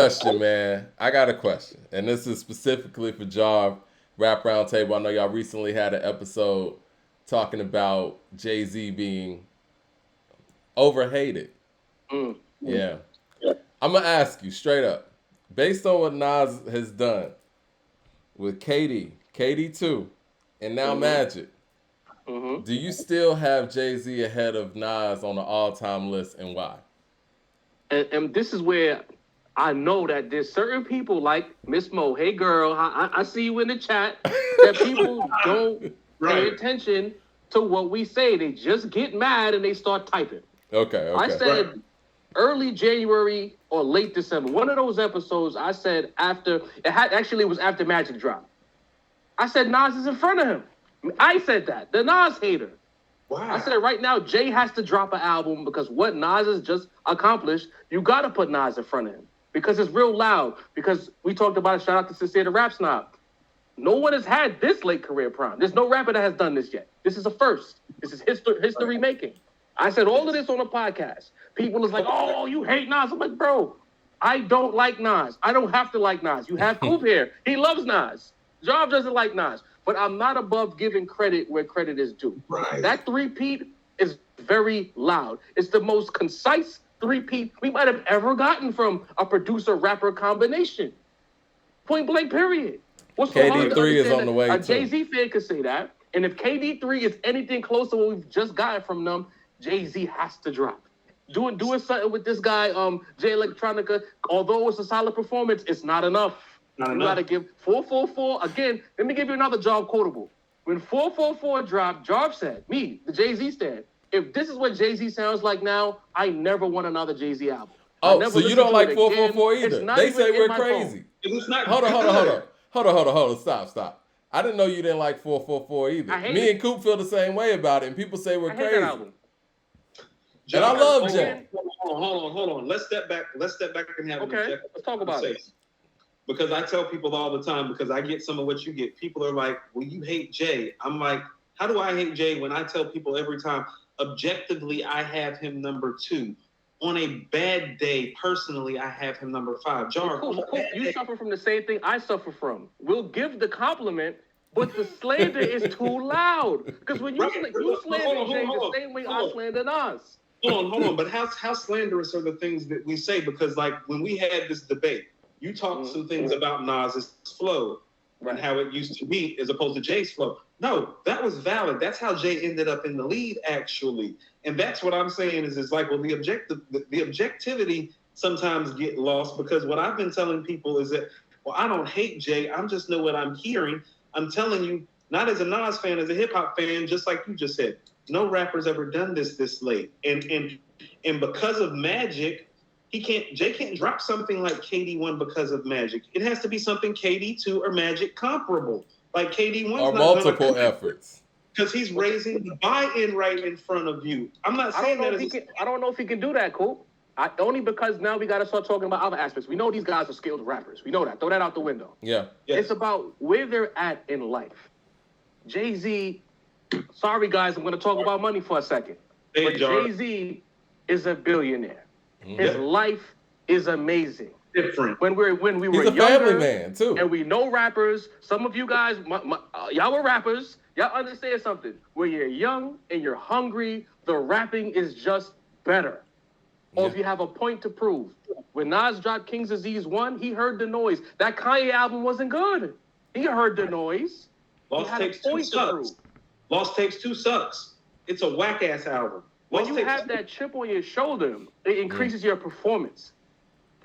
Question, man. I got a question, and this is specifically for Jarv Rap Roundtable. I know y'all recently had an episode talking about Jay Z being overhated. Mm. Yeah, I'm gonna ask you straight up, based on what Nas has done with KD 2, and now Mm-hmm. Magic. Mm-hmm. Do you still have Jay Z ahead of Nas on the all-time list, and why? And this is where I know that there's certain people like Miss Mo. Hey, girl, I see you in the chat. That people don't pay Right. attention to what we say. They just get mad and they start typing. Okay, I okay. said early January or late December. One of those episodes, I said it was after Magic Drop. I said Nas is in front of him. I said that. The Nas hater. Wow. I said right now, Jay has to drop an album because what Nas has just accomplished, you got to put Nas in front of him because it's real loud. Because we talked about it. Shout out to Sincere the Rap Snob. No one has had this late career prime. There's no rapper that has done this yet. This is a first. This is history making. I said all of this on a podcast. People is like, oh, you hate Nas. I'm like, bro, I don't like Nas. I don't have to like Nas. You have Coop here. He loves Nas. Jarv doesn't like Nas. But I'm not above giving credit where credit is due. Right. That three-peat is very loud. It's the most concise three-peat we might have ever gotten from a producer-rapper combination. Point blank, period. What's so hard to KD3 is understand on the that way, a too. Jay-Z fan could say that. And if KD3 is anything close to what we've just gotten from them, Jay-Z has to drop. Doing something with this guy, Jay Electronica, although it's a solid performance, it's not enough. You got to give 444. Again, let me give you another Jarv quotable. When 444 dropped, Jarv said, me, the Jay-Z stand, if this is what Jay-Z sounds like now, I never want another Jay-Z album. Oh, so you don't like 444 either? They say we're crazy. It's not Hold on. good. Stop. I didn't know you didn't like 444 either. I hate Me it. and Coop feel the same way about it, and people say we're I hate that crazy. album. And I love hold Jay. Hold on. Let's step back and have an Okay, objective let's talk about it. conversation. Because I tell people all the time, because I get some of what you get. People are like, well, you hate Jay. I'm like, how do I hate Jay when I tell people every time, objectively, I have him number 2. On a bad day, personally, I have him number 5. Jarv, Cool. You suffer from the same thing I suffer from. We'll give the compliment, but the slander is too loud. Because when you slander Jay the same way I slander Nas. Hold on. But how slanderous are the things that we say? Because like when we had this debate, you talked some things about Nas's flow and how it used to be as opposed to Jay's flow. No, that was valid. That's how Jay ended up in the lead, actually. And that's what I'm saying is like, well, the objectivity sometimes get lost because what I've been telling people is that, well, I don't hate Jay. I just know what I'm hearing. I'm telling you, not as a Nas fan, as a hip hop fan, just like you just said, no rapper's ever done this late. And because of Magic, Jay can't drop something like KD1 because of Magic. It has to be something KD2 or Magic comparable. Like KD1 Or multiple efforts. Because he's raising the buy-in right in front of you. I'm not saying that I don't know if he can do that, Coop. Only because now we got to start talking about other aspects. We know these guys are skilled rappers. We know that. Throw that out the window. Yeah. It's about where they're at in life. Jay-Z, sorry guys, I'm going to talk about money for a second. But Jay-Z is a billionaire. His life is amazing. Different. When we were He's a younger, family man, too. and we know rappers. Some of you guys, y'all were rappers. Y'all understand something. When you're young and you're hungry, the rapping is just better. Or if you have a point to prove. When Nas dropped King's Disease 1, he heard the noise. That Kanye album wasn't good. He heard the noise. Lost Tapes 2 sucks. Lost Tapes 2 sucks. It's a whack-ass album. When you have that chip on your shoulder, it increases your performance.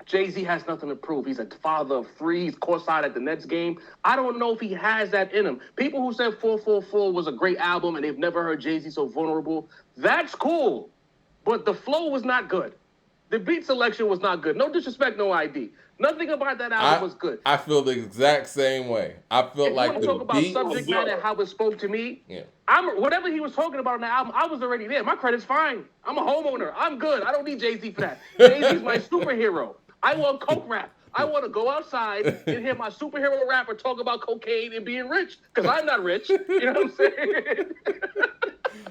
Jay-Z has nothing to prove. He's a father of 3. He's courtside at the Nets game. I don't know if he has that in him. People who said 444 was a great album and they've never heard Jay-Z so vulnerable, that's cool. But the flow was not good. The beat selection was not good. No disrespect, no ID. Nothing about that album was good. I feel the exact same way. I feel like the talk about beat. subject matter and how it spoke to me. Yeah. Whatever he was talking about on the album, I was already there. My credit's fine. I'm a homeowner. I'm good. I don't need Jay-Z for that. Jay-Z's my superhero. I want coke rap. I want to go outside and hear my superhero rapper talk about cocaine and being rich because I'm not rich. You know what I'm saying?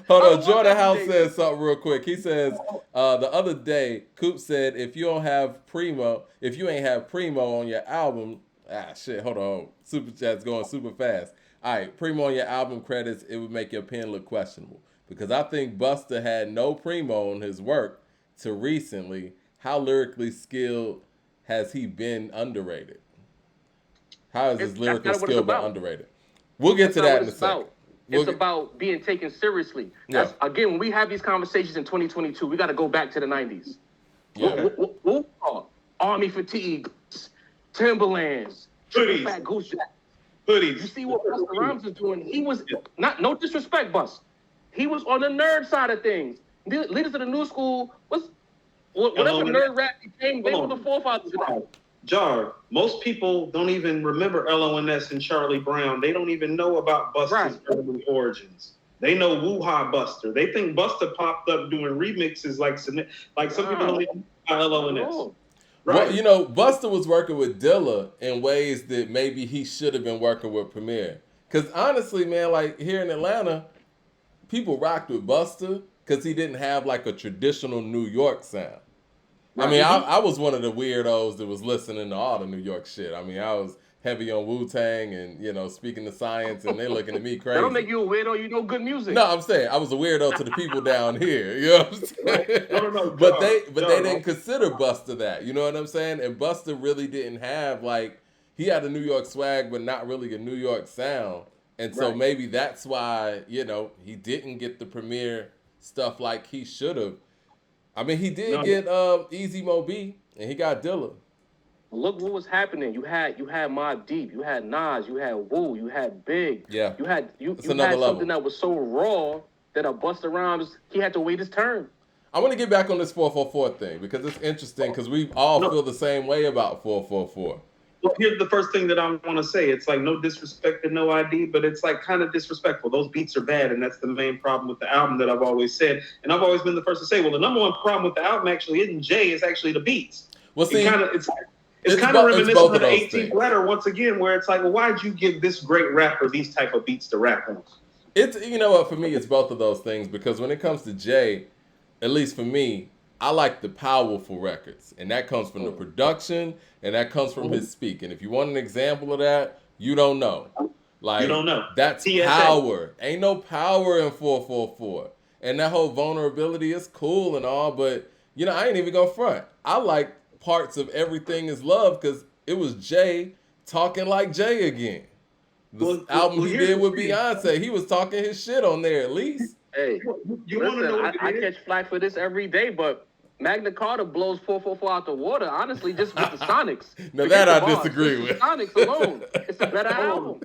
Hold on, Jordan House says something real quick. He says the other day, Coop said if you ain't have Primo on your album, hold on, super chat's going super fast. All right, Primo on your album credits, it would make your pen look questionable because I think Busta had no Primo on his work to recently. How lyrically skilled has he been underrated? How has his lyrical skill been underrated? We'll get to that in a second. It's about being taken seriously. That's, again, when we have these conversations in 2022, we got to go back to the 90s. Yeah. Army fatigues, Timberlands, hoodies, fat goose jacket. Hoodies. You see what Busta Rhymes is doing? He was no disrespect, Bus. He was on the nerd side of things. Leaders of the new school whatever nerd rap became. They were the forefathers of that. Jarv, most people don't even remember LONS and Charlie Brown. They don't even know about Busta's early origins. They know Woo-Ha Buster. They think Busta popped up doing remixes like some people don't even know about LONS. Right. Well, Busta was working with Dilla in ways that maybe he should have been working with Premier. Because honestly, man, like here in Atlanta, people rocked with Busta because he didn't have like a traditional New York sound. I mean, I was one of the weirdos that was listening to all the New York shit. I mean, I was heavy on Wu-Tang and, speaking to science, and they looking at me crazy. That don't make you a weirdo. You know good music. No, I'm saying I was a weirdo to the people down here. You know what I'm saying? No, but they didn't consider Busta that. You know what I'm saying? And Busta really didn't have, he had a New York swag, but not really a New York sound. And so maybe that's why, he didn't get the Premier stuff like he should have. I mean, he did get Easy Mo B, and he got Dilla. Look what was happening. You had Mobb Deep, you had Nas, you had Wu, you had Big. Yeah. You had level. Something that was so raw that a Busta Rhymes, he had to wait his turn. I want to get back on this 444 thing because it's interesting because we all feel the same way about 444. Well, here's the first thing that I want to say. It's like no disrespect and no ID, but it's like kind of disrespectful. Those beats are bad, and that's the main problem with the album that I've always said. And I've always been the first to say, well, the number one problem with the album actually isn't Jay, it's actually the beats. Well, see, it's kind of reminiscent of the 18th letter once again, where it's like, well, why'd you give this great rapper these type of beats to rap on? It's, you know what, for me, it's both of those things because when it comes to Jay, at least for me, I like the powerful records, and that comes from the production, and that comes from his speak. And if you want an example of that, you don't know. You don't know. That's TSA. Power. Ain't no power in 444. And that whole vulnerability is cool and all, but, I ain't even gonna front. I like parts of Everything Is Love because it was Jay talking like Jay again. The album he did with Beyonce, he was talking his shit on there at least. Hey, I catch flack for this every day, but Magna Carta blows 444 out the water, honestly, just with the Sonics. Now that I disagree with. Sonics alone. It's a better album.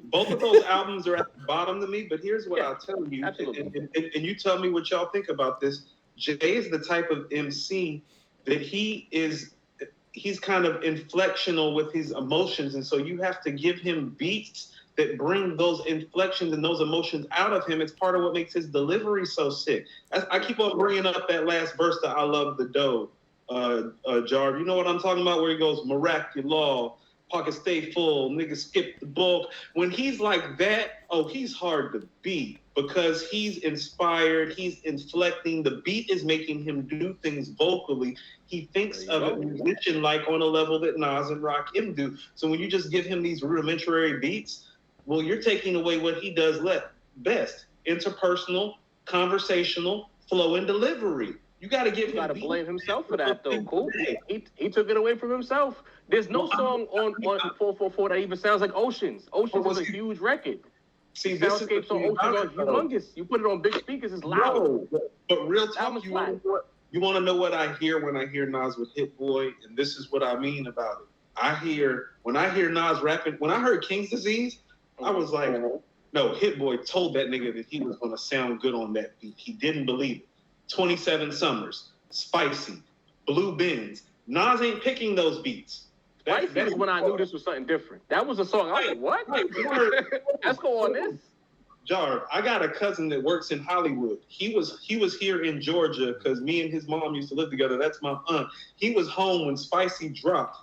Both of those albums are at the bottom to me, but here's what I'll tell you. Absolutely. And you tell me what y'all think about this. Jay is the type of MC that he's kind of inflectional with his emotions, and so you have to give him beats that bring those inflections and those emotions out of him. It's part of what makes his delivery so sick. I keep on bringing up that last verse that I love the dough, Jarv. You know what I'm talking about? Where he goes, miraculous, pockets stay full, niggas skip the bulk. When he's like that, he's hard to beat because he's inspired, he's inflecting. The beat is making him do things vocally. He thinks of a musician like on a level that Nas and Rakim do. So when you just give him these rudimentary beats, well, you're taking away what he does best: interpersonal, conversational, flow, and delivery. You got to give him. You got to blame himself for that, though. Cool. He took it away from himself. There's no song on 444 that even sounds like Oceans. Oceans is a huge record. See, soundscapes on Oceans are humongous. You put it on big speakers, it's loud. No, but real talk, you want to know what I hear when I hear Nas with Hit Boy, and this is what I mean about it. When I hear Nas rapping, when I heard King's Disease, I was like, no, Hit Boy told that nigga that he was going to sound good on that beat. He didn't believe it. 27 Summers, Spicy, Blue Benz. Nas ain't picking those beats. That's when I knew this was something different. That was a song. I was like, what? Let's go on this. Jarv, I got a cousin that works in Hollywood. He was here in Georgia because me and his mom used to live together. That's my aunt. He was home when Spicy dropped.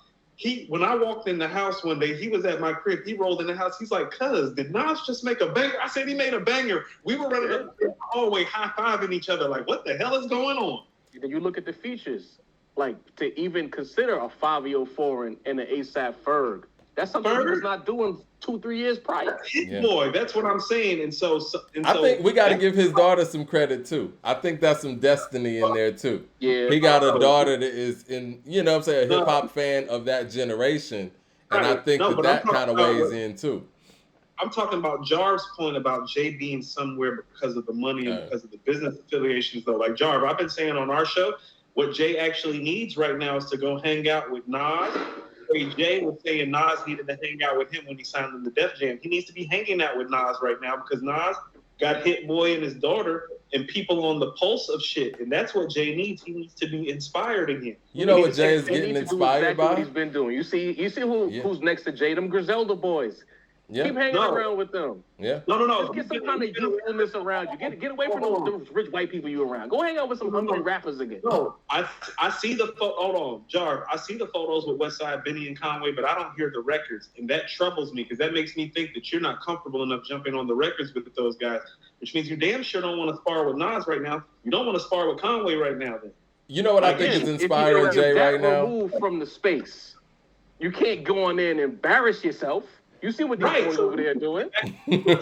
when I walked in the house one day, he was at my crib. He rolled in the house. He's like, "Cuz, did Nas just make a banger?" I said, "He made a banger." We were running up the hallway, high-fiving each other, like, "What the hell is going on?" Then you look at the features, like to even consider a Fabio Foreign and an ASAP Ferg. That's something he was not doing 2-3 years prior. Boy, that's what I'm saying. And so I think we got to give his daughter some credit too. I think that's some destiny in there too. Yeah, he got a daughter that is in, you know what I'm saying, a hip hop fan of that generation, and I think that kind of weighs in too. I'm talking about Jarv's point about Jay being somewhere because of the money and because of the business affiliations, though. Like Jarv, I've been saying on our show, what Jay actually needs right now is to go hang out with Nas. Jay was saying Nas needed to hang out with him when he signed in the Def Jam. He needs to be hanging out with Nas right now because Nas got Hit Boy and his daughter and people on the pulse of shit. And that's what Jay needs. He needs to be inspired again. You know what Jay is getting inspired by? What he's been doing. You see who's next to Jay? Them Griselda boys. Yeah. Keep hanging around with them. Yeah. No. Just get some kind of youthfulness around you. Get away from those rich white people you around. Go hang out with some hungry rappers again. No, I see the hold on, Jarv. I see the photos with Westside Benny and Conway, but I don't hear the records, and that troubles me because that makes me think that you're not comfortable enough jumping on the records with those guys, which means you damn sure don't want to spar with Nas right now. You don't want to spar with Conway right now. Then you know what I think is inspiring Jay right now? Removed from the space, you can't go on there and embarrass yourself. You see what these boys over there doing.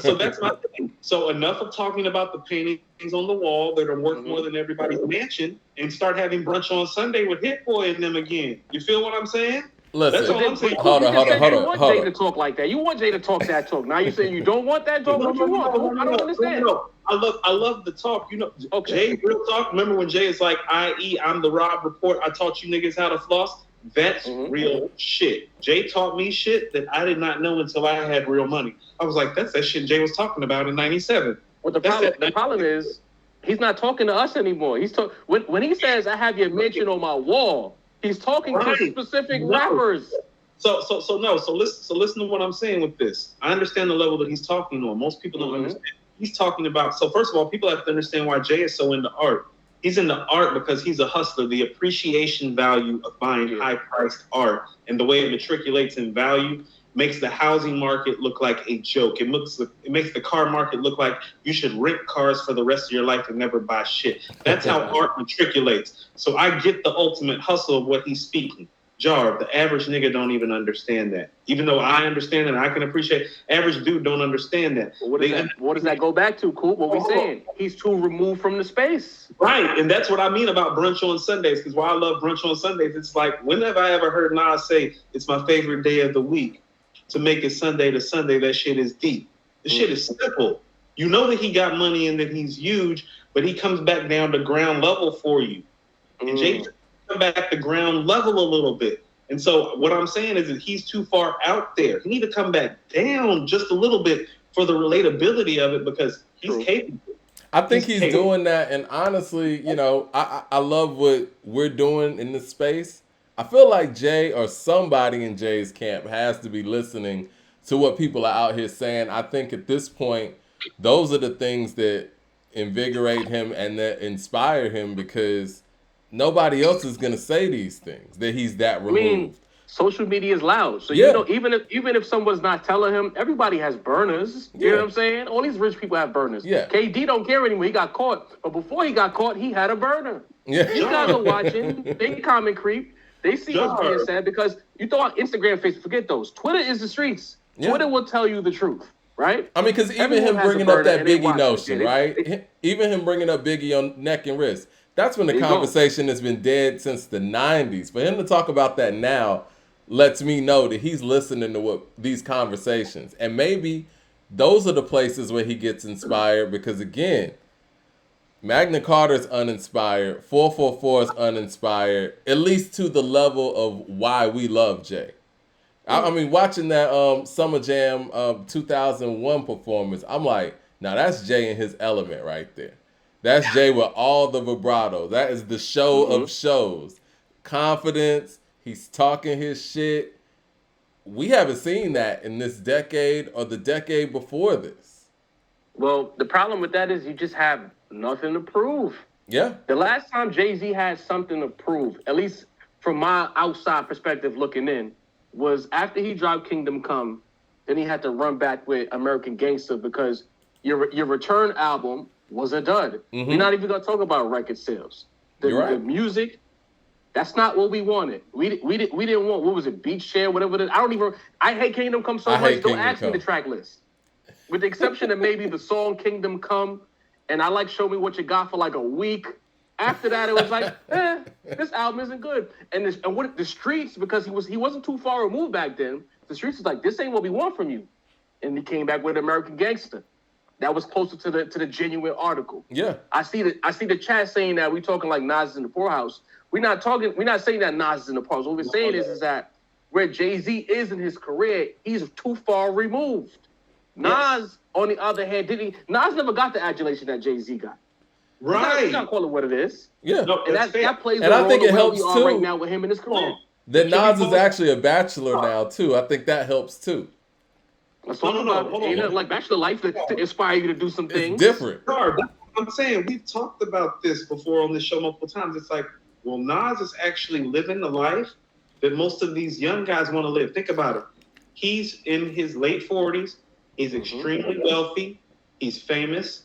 So that's my thing. So enough of talking about the paintings on the wall that are worth more than everybody's mansion, and start having brunch on Sunday with Hit Boy and them again. You feel what I'm saying? Listen, that's all I'm saying. Hold on. You want Jay to talk like that. You want Jay to talk that talk. Now you saying you don't want that talk? What you want? I don't understand. No. I love the talk. You know, Jay, real talk. Remember when Jay is like, i.e., I'm the Rob Report. I taught you niggas how to floss. That's real shit. Jay taught me shit that I did not know until I had real money. I was like, that's that shit Jay was talking about in '97. Well, the problem is he's not talking to us anymore. He's when he says I have your mention on my wall, he's talking to specific rappers. So listen to what I'm saying with this. I understand the level that he's talking on. Most people don't understand. He's talking about. So first of all, people have to understand why Jay is so into art. He's into art because he's a hustler. The appreciation value of buying high-priced art and the way it matriculates in value makes the housing market look like a joke. It makes the car market look like you should rent cars for the rest of your life and never buy shit. That's how art matriculates. So I get the ultimate hustle of what he's speaking. Jarv, the average nigga don't even understand that. Even though I understand it and I can appreciate, average dude don't understand that. What does that go back to, Coop? What we saying? He's too removed from the space. Right, and that's what I mean about brunch on Sundays, because why I love brunch on Sundays, it's like, when have I ever heard Nas say, it's my favorite day of the week? To make it Sunday to Sunday, that shit is deep. The shit is simple. You know that he got money and that he's huge, but he comes back down to ground level for you. And Jay come back to ground level a little bit. And so what I'm saying is that he's too far out there. He need to come back down just a little bit for the relatability of it, because he's capable. I think he's doing that, and honestly, you know, I love what we're doing in this space. I feel like Jay or somebody in Jay's camp has to be listening to what people are out here saying. I think at this point, those are the things that invigorate him and that inspire him, because nobody else is going to say these things, that he's that removed. I mean, social media is loud. So, you know, even if someone's not telling him, everybody has burners. You know what I'm saying? All these rich people have burners. Yeah. KD don't care anymore. He got caught. But before he got caught, he had a burner. Yeah. These guys are watching. They comment creep. They see what's being said, because you throw out Instagram, Facebook, forget those. Twitter is the streets. Yeah. Twitter will tell you the truth, right? I mean, because even him bringing up that Biggie notion, right? Even him bringing up Biggie on neck and wrist. That's when the conversation has been dead since the 90s. For him to talk about that now lets me know that he's listening to what these conversations. And maybe those are the places where he gets inspired, because, again, Magna Carta's uninspired. 444 is uninspired, at least to the level of why we love Jay. I mean, watching that Summer Jam 2001 performance, I'm like, now that's Jay in his element right there. That's Jay with all the vibrato. That is the show of shows. Confidence. He's talking his shit. We haven't seen that in this decade or the decade before this. Well, the problem with that is you just have nothing to prove. Yeah. The last time Jay-Z had something to prove, at least from my outside perspective looking in, was after he dropped Kingdom Come, then he had to run back with American Gangster because your return album was a dud. Mm-hmm. We're not even gonna talk about record sales. The music, that's not what we wanted. We didn't want, what was it, Beach Chair, whatever it is. I hate Kingdom Come so much. Don't ask me the track list. With the exception of maybe the song Kingdom Come, and I like Show Me What You Got for like a week. After that, it was like, this album isn't good. And what the streets, because he wasn't too far removed back then. The streets was like, this ain't what we want from you. And he came back with American Gangster. That was closer to the genuine article. Yeah. I see the chat saying that we talking like Nas is in the poorhouse. We're not saying that Nas is in the poorhouse. What we're saying is that where Jay-Z is in his career, he's too far removed. Yes. Nas, on the other hand, Nas never got the adulation that Jay-Z got. Right. You gotta call it what it is. Yeah. No, And that plays and a I role think it in where helps we are too. right now with him in his career. That Nas is actually a bachelor now too. I think that helps too. Let's talk about it. Ain't nothing like Bachelor Life to inspire you to do some things. It's different. Jarv, that's what I'm saying. We've talked about this before on this show multiple times. It's like, well, Nas is actually living the life that most of these young guys want to live. Think about it. He's in his late 40s. He's extremely wealthy. He's famous.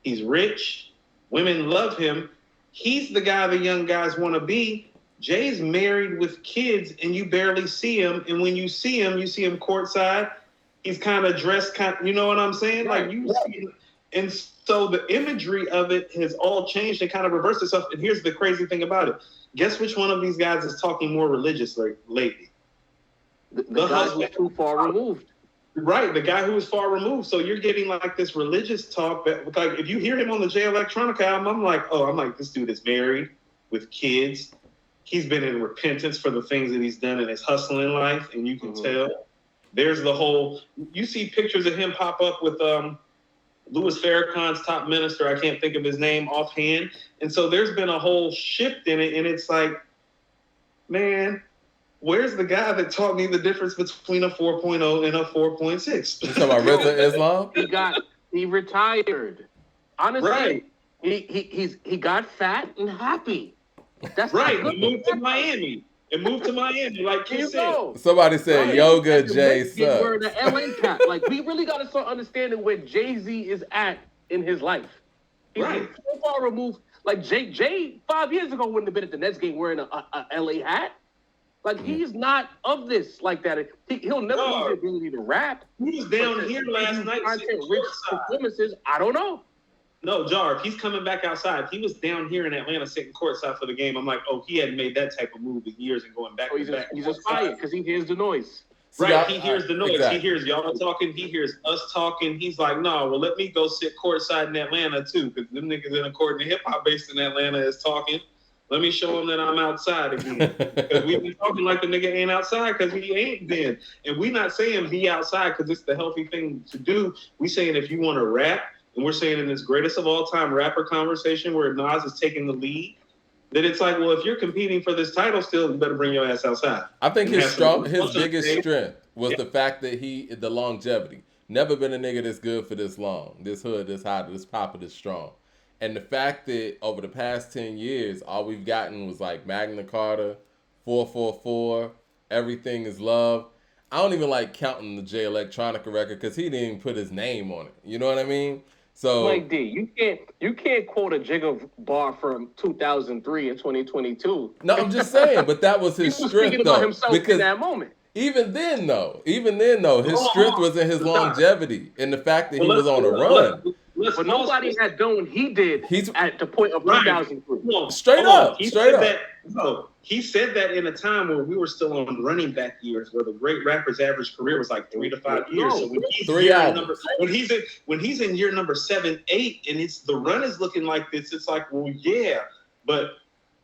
He's rich. Women love him. He's the guy the young guys want to be. Jay's married with kids, and you barely see him. And when you see him courtside. He's kind of dressed, you know what I'm saying? Right. Like you see, and so the imagery of it has all changed and kind of reversed itself. And here's the crazy thing about it. Guess which one of these guys is talking more religiously lately? The guy who's too far removed. Right, the guy who is far removed. So you're getting like this religious talk that, like, if you hear him on the Jay Electronica album, I'm like, this dude is married with kids. He's been in repentance for the things that he's done in his hustling life, and you can tell. There's the whole. You see pictures of him pop up with Louis Farrakhan's top minister. I can't think of his name offhand, and so there's been a whole shift in it, and it's like, man. Where's the guy that taught me the difference between a 4.0 and a 4.6? You talking about Reza Islam? He retired. Honestly, right. He got fat and happy. That's right. He moved to Miami. Like you said. Somebody said Yoga Jay sucks. We're the LA cat. Like, we really got to start understanding where Jay-Z is at in his life. He's so far removed. Like Jay 5 years ago wouldn't have been at the Nets game wearing a LA hat. Like, he's not of this like that. He'll never lose the ability to rap. He was down here last night. Rich performances. I don't know. No, Jarv, he's coming back outside. He was down here in Atlanta sitting courtside for the game. I'm like, he hadn't made that type of move in years and going back. He's just quiet because he hears the noise. Right, he hears the noise. Exactly. He hears y'all talking. He hears us talking. He's like, no, well, let me go sit courtside in Atlanta too, because them niggas in according to hip hop based in Atlanta is talking. Let me show him that I'm outside again. Because we've been talking like the nigga ain't outside because he ain't been. And we not saying be outside because it's the healthy thing to do. We saying if you want to rap, and we're saying in this greatest of all time rapper conversation where Nas is taking the lead, that it's like, well, if you're competing for this title still, you better bring your ass outside. I think his biggest strength was the fact that the longevity. Never been a nigga that's good for this long, this hood, this hot, this pop, this strong. And the fact that over the past 10 years, all we've gotten was like Magna Carta, 444, Everything Is Love. I don't even like counting the Jay Electronica record because he didn't even put his name on it. You know what I mean? So, Mike D, you can't quote a Jigga bar from 2003 and 2022. No, I'm just saying, but that was his strength though. Himself because in that moment. Even then though, his strength was in his longevity and the fact that he was on a run. But nobody had done what he did at the point of 2003. Straight up. He said that in a time where we were still on running back years, where the great rapper's average career was like 3 to 5 years. So when he's in year number 7, 8, and the run is looking like this, it's like, well, yeah. But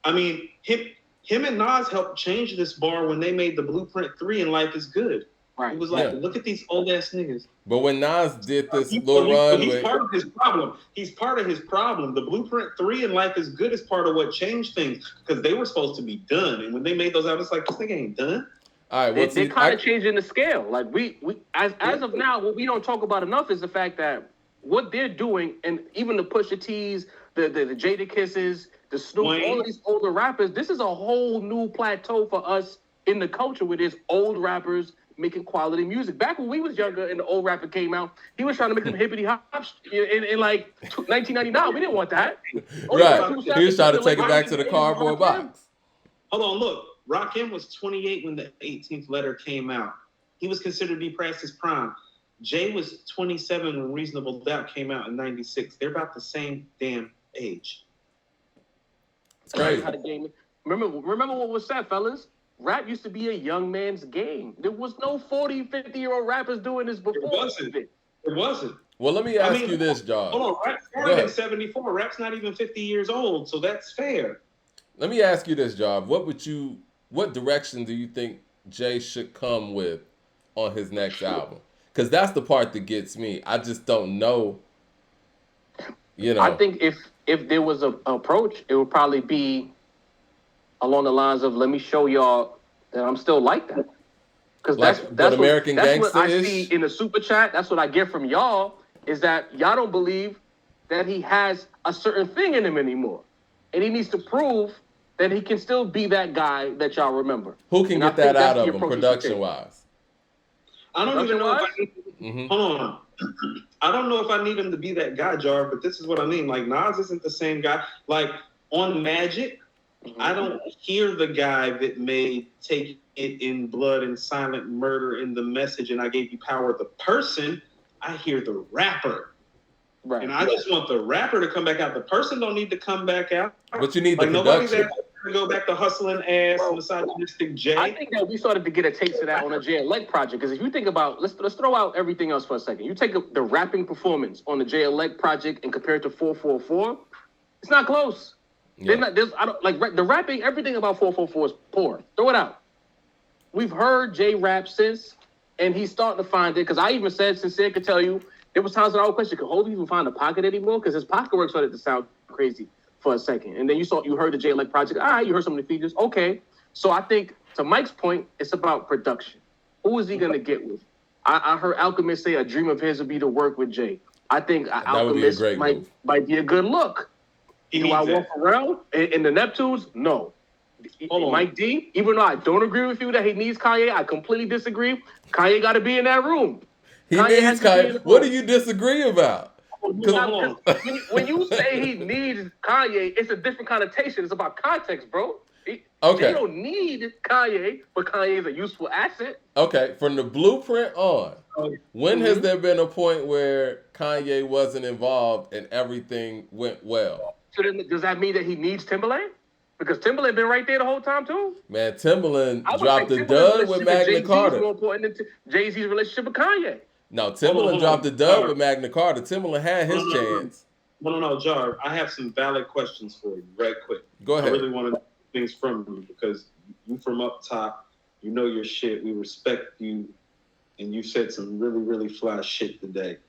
I mean, him and Nas helped change this bar when they made the Blueprint 3 and Life Is Good. Right. It was like, look at these old ass niggas. But when Nas did this little run, he's part of his problem. He's part of his problem. The Blueprint 3 and Life Is Good is part of what changed things because they were supposed to be done. And when they made those albums, like, this nigga ain't done. All right, they're kind of changing the scale. Like we as of now, what we don't talk about enough is the fact that what they're doing, and even the Pusha T's, the Jada Kisses, the Snoop, all of these older rappers, this is a whole new plateau for us in the culture where there's old rappers making quality music. Back when we was younger and the old rapper came out, he was trying to make them hippity hops in like 1999. We didn't want that. Right. He was trying to take it back to the cardboard box. Hold on, look. Rakim was 28 when the 18th letter came out. He was considered to be past his prime. Jay was 27 when Reasonable Doubt came out in 96. They're about the same damn age. It's crazy. Remember what was said, fellas? Rap used to be a young man's game. There was no 40, 50-year-old rappers doing this before. It wasn't. Well, let me ask you this, Jarv. Hold on, Rap's born in 74. Rap's not even 50 years old, so that's fair. Let me ask you this, Jarv. What direction do you think Jay should come with on his next album? Because that's the part that gets me. I just don't know. You know. I think if there was an approach, it would probably be along the lines of, let me show y'all that I'm still like that. Because that's what I see in the super chat. That's what I get from y'all, is that y'all don't believe that he has a certain thing in him anymore. And he needs to prove that he can still be that guy that y'all remember. Who can get that out of him production-wise? I don't even know hold on. I don't know if I need him to be that guy, Jarv, but this is what I mean. Like, Nas isn't the same guy. Like, on Magic, I don't hear the guy that made Take It in Blood and Silent Murder in The Message and I Gave You Power, the person. I hear the rapper. Right. And I just want the rapper to come back out. The person don't need to come back out. But you need the production. To go back to hustling ass, misogynistic Jay. I think that we started to get a taste of that on the Jay Elect project. Because if you think about, let's throw out everything else for a second. You take the rapping performance on the Jay Elect project and compare it to 444. It's not close. Yeah. The rapping. Everything about 444 is poor. Throw it out. We've heard Jay rap since, and he's starting to find it. Because I even said, Sincere could tell you, there was times when I would question, could Hov even find a pocket anymore? Because his pocket work started to sound crazy for a second. And then you heard the Jay Elect project. All right, you heard some of the features. Okay. So I think, to Mike's point, it's about production. Who is he going to get with? I heard Alchemist say a dream of his would be to work with Jay. I think Alchemist might be a good look. Do I want Pharrell in the Neptunes? No. Mike D, even though I don't agree with you that he needs Kanye, I completely disagree. Kanye got to be in that room. He needs Kanye. What do you disagree about? When you say he needs Kanye, it's a different connotation. It's about context, bro. Okay. They don't need Kanye, but Kanye is a useful asset. Okay, from the blueprint on, when has there been a point where Kanye wasn't involved and everything went well? So then, does that mean that he needs Timberland? Because Timberland been right there the whole time too. Man, Timberland dropped the dud with Magna Carta. More important than Jay-Z's relationship with Kanye. No, Timberland dropped the dub with Magna Carta. Timberland had his chance. No, Jarv. I have some valid questions for you, right quick. Go ahead. I really want to know things from you because you from up top, you know your shit. We respect you, and you said some really, really fly shit today.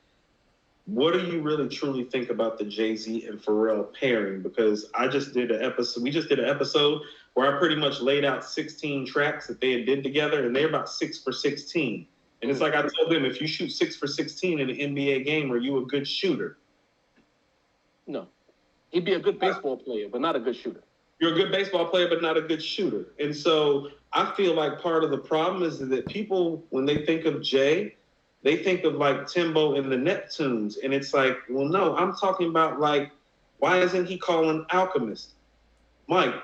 What do you really truly think about the Jay-Z and Pharrell pairing? Because we just did an episode where I pretty much laid out 16 tracks that they did together, and they're about 6 for 16. And it's like I told them, if you shoot 6 for 16 in an NBA game, are you a good shooter? No. He'd be a good baseball player, but not a good shooter. You're a good baseball player, but not a good shooter. And so I feel like part of the problem is that people, when they think of Jay, they think of like Timbo and the Neptunes. And it's like, well, no, I'm talking about like, why isn't he calling Alchemist? Mike,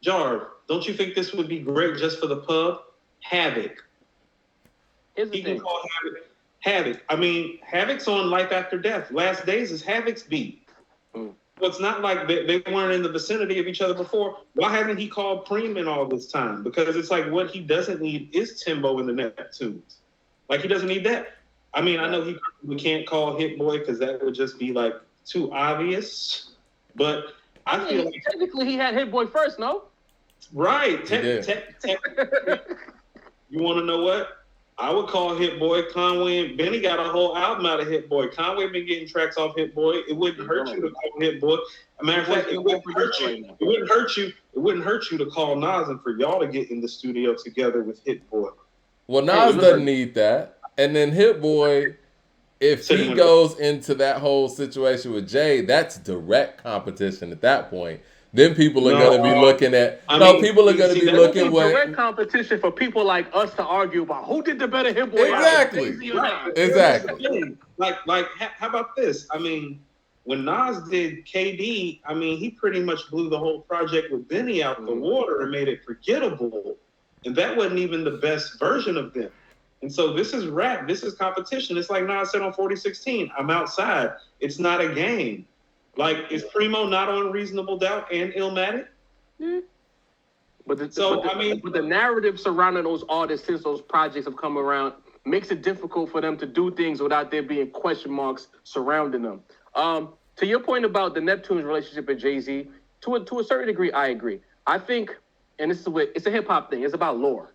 Jarv, don't you think this would be great just for the pub? Havoc. He can call Havoc. I mean, Havoc's on Life After Death. Last Days is Havoc's beat. So it's not like they weren't in the vicinity of each other before. Why hasn't he called Preem in all this time? Because it's like what he doesn't need is Timbo and the Neptunes. Like, he doesn't need that. I mean, I know we can't call Hit Boy because that would just be like too obvious. But I feel like technically he had Hit Boy first, no? Right. You want to know what? I would call Hit Boy. Conway and Benny got a whole album out of Hit Boy. Conway been getting tracks off Hit Boy. It wouldn't hurt you to call Hit Boy. As a matter of fact, it wouldn't hurt you. It wouldn't hurt you. It wouldn't hurt you to call Nas and for y'all to get in the studio together with Hit Boy. Well, Nas doesn't need that. And then Hit Boy, if he goes into that whole situation with Jay, that's direct competition at that point. Then people are gonna be looking at people are gonna be looking what direct competition for people like us to argue about who did the better Hit Boy exactly. album, Jay-Z or not. Exactly. Like how about this? I mean, when Nas did KD, I mean, he pretty much blew the whole project with Benny out the water and made it forgettable. And that wasn't even the best version of them. And so this is rap. This is competition. It's like Nas said on 4016, I'm outside. It's not a game. Like, is Primo not on Reasonable Doubt and Illmatic? But the narrative surrounding those artists since those projects have come around makes it difficult for them to do things without there being question marks surrounding them. To your point about the Neptune's relationship with Jay-Z, to a certain degree, I agree. I think, and this is it's a hip hop thing. It's about lore.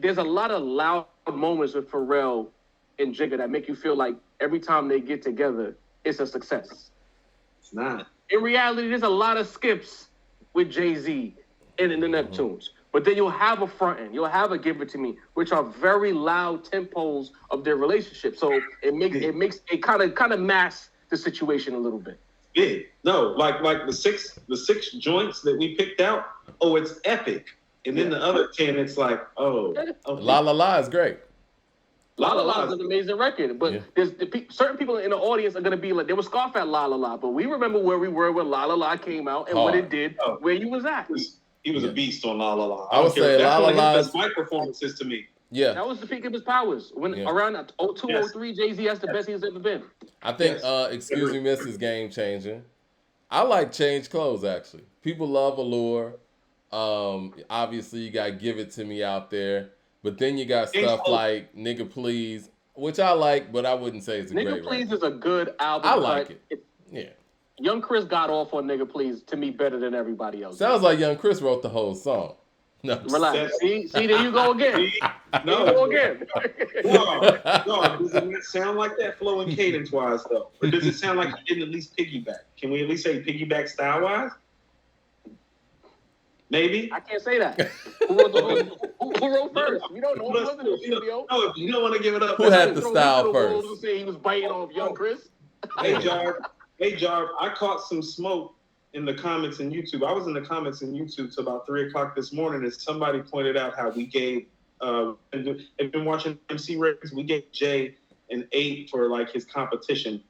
There's a lot of loud moments with Pharrell and Jigga that make you feel like every time they get together, it's a success. It's not. In reality, there's a lot of skips with Jay-Z and in the Neptunes. But then you'll have a frontin', you'll have a Give It To Me, which are very loud tempos of their relationship. So it kind of masks the situation a little bit. Big. No, like the six joints that we picked out, it's epic. And then the other 10, it's like, okay. La La La is great. La La La is an amazing record, but there's certain people in the audience are going to be like, they would scoff at La La La, but we remember where we were when La La La came out and what it did, where you was at. He was a beast on La La La. I would say La La La is my performances to me. Yeah, that was the peak of his powers. Around 02, 03, Jay-Z, that's the best he's ever been. I think Excuse Me Miss is game changing. I like Change Clothes actually. People love Allure. Obviously you got Give It To Me out there, but then you got stuff like Nigga Please, which I like, but I wouldn't say it's a great Nigga Please record. is a good album. I like it. Yeah. Young Chris got off on Nigga Please to me better than everybody else. Sounds like Young Chris wrote the whole song. No, relax. See, there you go again. No, does it not sound like that flowing cadence wise though? Or does it sound like he didn't at least piggyback? Can we at least say piggyback style wise? Maybe. I can't say that. Who wrote first? We don't know. Who was in the studio? No, if you don't want to give it up. Who had the style first? Who say he was biting off Young Chris? Hey, Jarv, I caught some smoke in the comments in YouTube. I was in the comments in YouTube till about 3 o'clock this morning, and somebody pointed out how we gave, have been watching Emcee ratings, we gave Jay an 8 for like his competition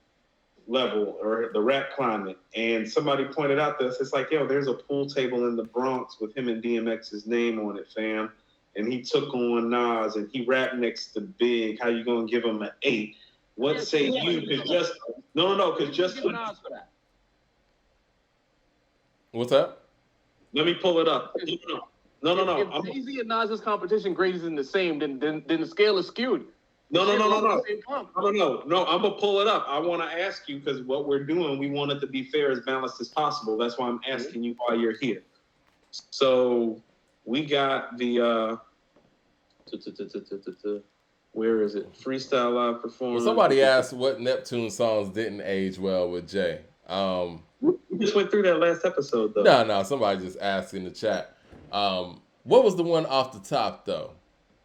level or the rap climate. And somebody pointed out this, it's like, there's a pool table in the Bronx with him and DMX's name on it, fam. And he took on Nas and he rapped next to Big. How you gonna give him an 8? What say you? Because just What's up? Let me pull it up. No. If Jay-Z and Nas's competition grades isn't the same, then the scale is skewed. No. I'm gonna pull it up. I want to ask you because what we're doing, we want it to be fair, as balanced as possible. That's why I'm asking you why you're here. So we got the where is it? Freestyle live performance. Well, somebody asked what Neptune songs didn't age well with Jay. We just went through that last episode, though. No. Somebody just asked in the chat. What was the one off the top, though?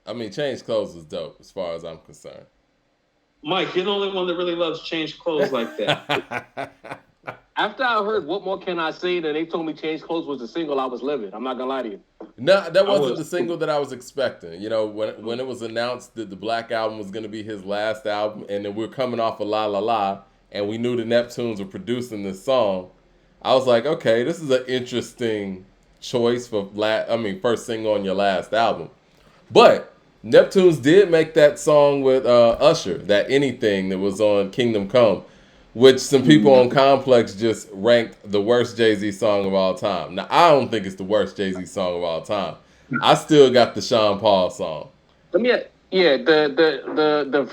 I mean, Change Clothes is dope, as far as I'm concerned. Mike, you're the only one that really loves Change Clothes like that. After I heard What More Can I Say, then they told me Change Clothes was the single, I was livid. I'm not gonna lie to you. No, that wasn't the single that I was expecting. When it was announced that the Black Album was going to be his last album, and then we're coming off of La La La, and we knew the Neptunes were producing this song, I was like, okay, this is an interesting choice for first single on your last album. But Neptunes did make that song with Usher, that Anything that was on Kingdom Come, which some people on Complex just ranked the worst Jay-Z song of all time. Now, I don't think it's the worst Jay-Z song of all time. I still got the Sean Paul song. The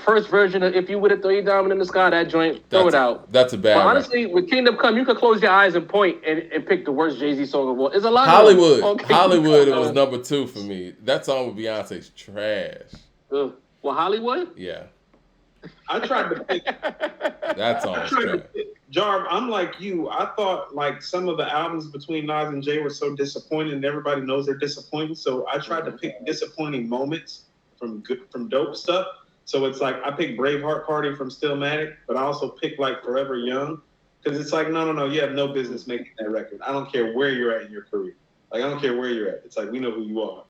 first version of If You Would Have Throw Your Diamond in the Sky, that joint, throw it out. That's a bad But honestly, with Kingdom Come, you could close your eyes and point and pick the worst Jay-Z song of all. There's a lot Hollywood. of Hollywood, it was number 2 for me. That song with Beyonce's trash. Well, Hollywood? Yeah. I tried to pick. That song's trash. Jarv, I'm like you. I thought like some of the albums between Nas and Jay were so disappointing, and everybody knows they're disappointing. So I tried to pick disappointing moments from dope stuff. So it's like I picked Braveheart Party from Stillmatic, but I also picked like Forever Young. Because it's like, no, you have no business making that record. I don't care where you're at in your career. Like, I don't care where you're at. It's like, we know who you are.